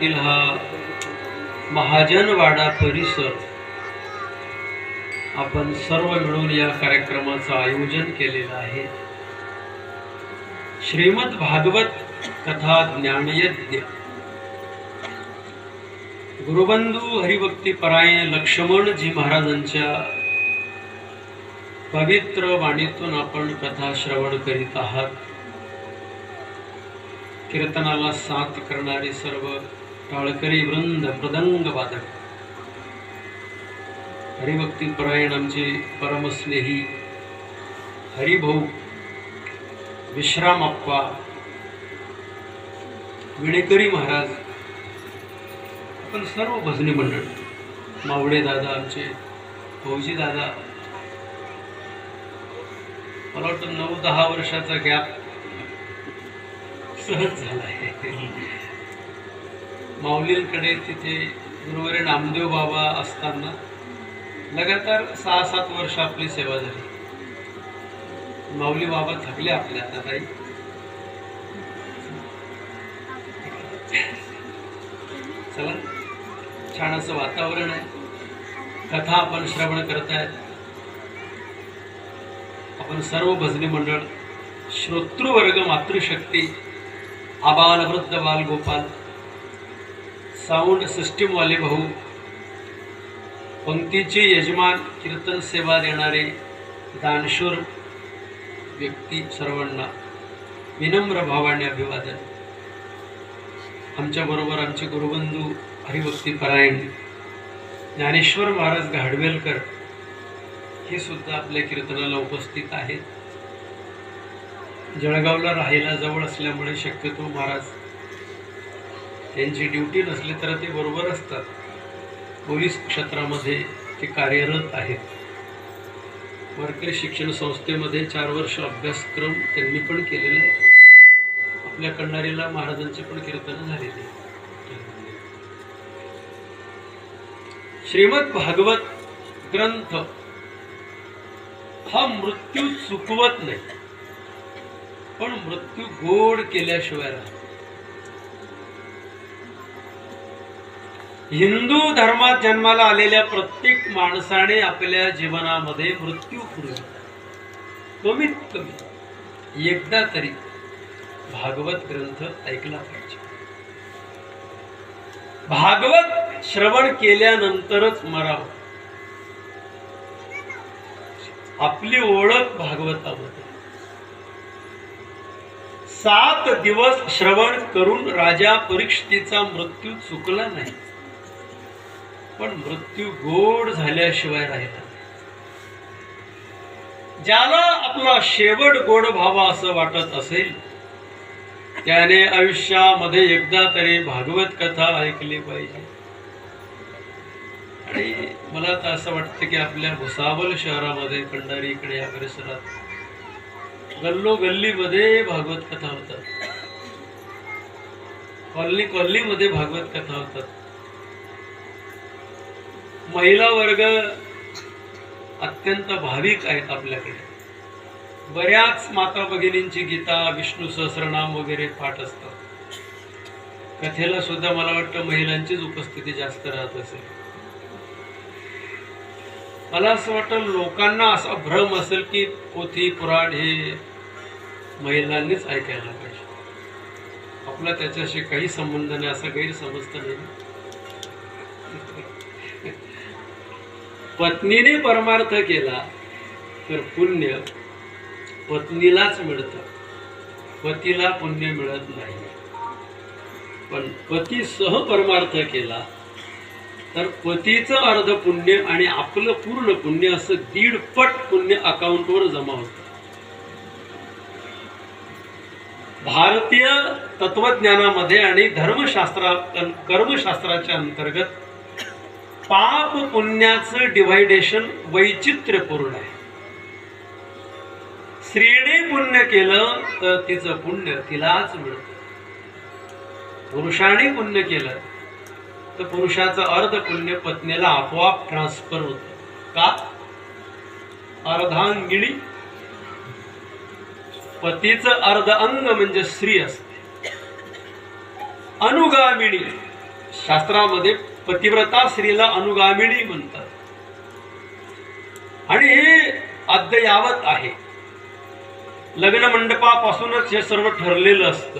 शहरातील हा महाजनवाडा परिसर आपण सर्व मिळून या कार्यक्रमाचं आयोजन केलेलं आहे. श्रीमद भागवत कथा ज्ञानयज्ञ गुरुबंधू हरिभक्तीपरायण लक्ष्मणजी महाराजांच्या पवित्र वाणीतून आपण कथा श्रवण करीत आहात. कीर्तनाला साथ करणारे सर्व टाळकरी वृंद, मृदंग वादक, हरिभक्तीपरायण आमचे परमस्नेही हरिभाऊ, विश्रामप्पा, विणेकरी महाराज, आपण सर्व भजनी मंडळ, मावळे दादा, आमचे फौजी दादा, मला वाटतं 9-10 वर्षाचा गॅप सहज झाला आहे. माऊलींकडे तिथे गुरुवारी नामदेव बाबा असताना लगातार 6-7 वर्ष आपली सेवा झाली. माऊली बाबा थकले आपल्या आता काही. चला, छान असं वातावरण आहे. कथा आपण श्रवण करतायत. आपण सर्व भजनी मंडळ, श्रोतृवर्ग, मातृशक्ती, आबाल वृद्ध बाल गोपाल, साऊंड सिस्टीम वाले भाऊ, पंक्तीचे यजमान, कीर्तन सेवा देणारे दानशूर व्यक्ती, सर्वांना विनम्र भावाने अभिवादन. आमच्या बरोबर आमचे गुरुबंधू हरिभक्तीपरायण ज्ञानेश्वर महाराज घाडवेलकर हे सुद्धा आपल्या कीर्तनाला उपस्थित आहेत. जळगावला राहायला जवळ असल्यामुळे शक्यतो महाराज त्यांची ड्युटी नसली तर ते बरोबर असतात. पोलीस क्षेत्रामध्ये ते कार्यरत आहेत. वारकरी शिक्षण संस्थेमध्ये 4 वर्ष अभ्यासक्रम त्यांनी पण केलेला आहे. आपल्या कण्णारीला महाराजांचे पण कीर्तन झालेले. श्रीमद भागवत ग्रंथ हा मृत्यू चुकवत नाही, पण मृत्यू गोड केल्याशिवाय राहत. हिंदू धर्मात जन्माला आलेल्या प्रत्येक माणसाने आपल्या जीवनामध्ये मृत्यूपूर्वी कमीत कमी एकदा तरी भागवत ग्रंथ ऐकला पाहिजे. भागवत श्रवण केल्यानंतरच मरावं. आपली ओळख भागवतामध्ये. 7 दिवस श्रवण करून राजा परीक्षितीचा मृत्यू चुकला नाही, पण मृत्यू गोड झाल्याशिवाय राहिला. ज्याला आपला शेवट गोड व्हावा असं वाटत असेल त्याने आयुष्यामध्ये एकदा तरी भागवत कथा ऐकली पाहिजे. आणि मला तर असं वाटतं की आपल्या भुसावळ शहरामध्ये, कंडारी इकडे या परिसरात गल्लोगल्लीमध्ये भागवत कथा होतात. कॉलनीमध्ये भागवत कथा होतात. महिला वर्ग अत्यंत भाविक आहेत आपल्याकडे. बऱ्याच माता भगिनींची गीता, विष्णू सहस्रनाम वगैरे पाठ असतात. कथेला सुद्धा मला वाटतं महिलांचीच उपस्थिती जास्त राहत असेल. मला असं वाटतं लोकांना असा भ्रम असेल की पोथी पुराण हे महिलांनीच ऐकायला पाहिजे. आपला त्याच्याशी काही संबंध नाही, असा गैरसमज तर नाही. पत्नीने परमार्थ केला तर पुण्य पत्नीलाच मिळतं, पतीला पुण्य मिळत नाही. पण पती सह परमार्थ केला तर पतीचं अर्ध पुण्य आणि आपलं पूर्ण पुण्य असं 1.5 पट पुण्य अकाउंटवर जमा होतं. भारतीय तत्वज्ञानामध्ये आणि कर्मशास्त्राच्या अंतर्गत पाप पुण्याचं डिव्हायडेशन वैचित्र्यपूर्ण आहे. स्त्रीने पुण्य केलं तर तिचं पुण्य तिलाच मिळतं. पुरुषाने पुण्य केलं तर पुरुषाचं अर्ध पुण्य पत्नीला आपोआप ट्रान्सफर होतं. का? अर्धांगिणी पतीचं अर्ध अंग म्हणजे स्त्री असते. अनुगामिणी शास्त्रामध्ये पतिव्रता स्त्रीला अनुगामिनी म्हणतात आणि हे अद्ययावत आहे. लग्न मंडपापासूनच हे सर्व ठरलेलं असतं.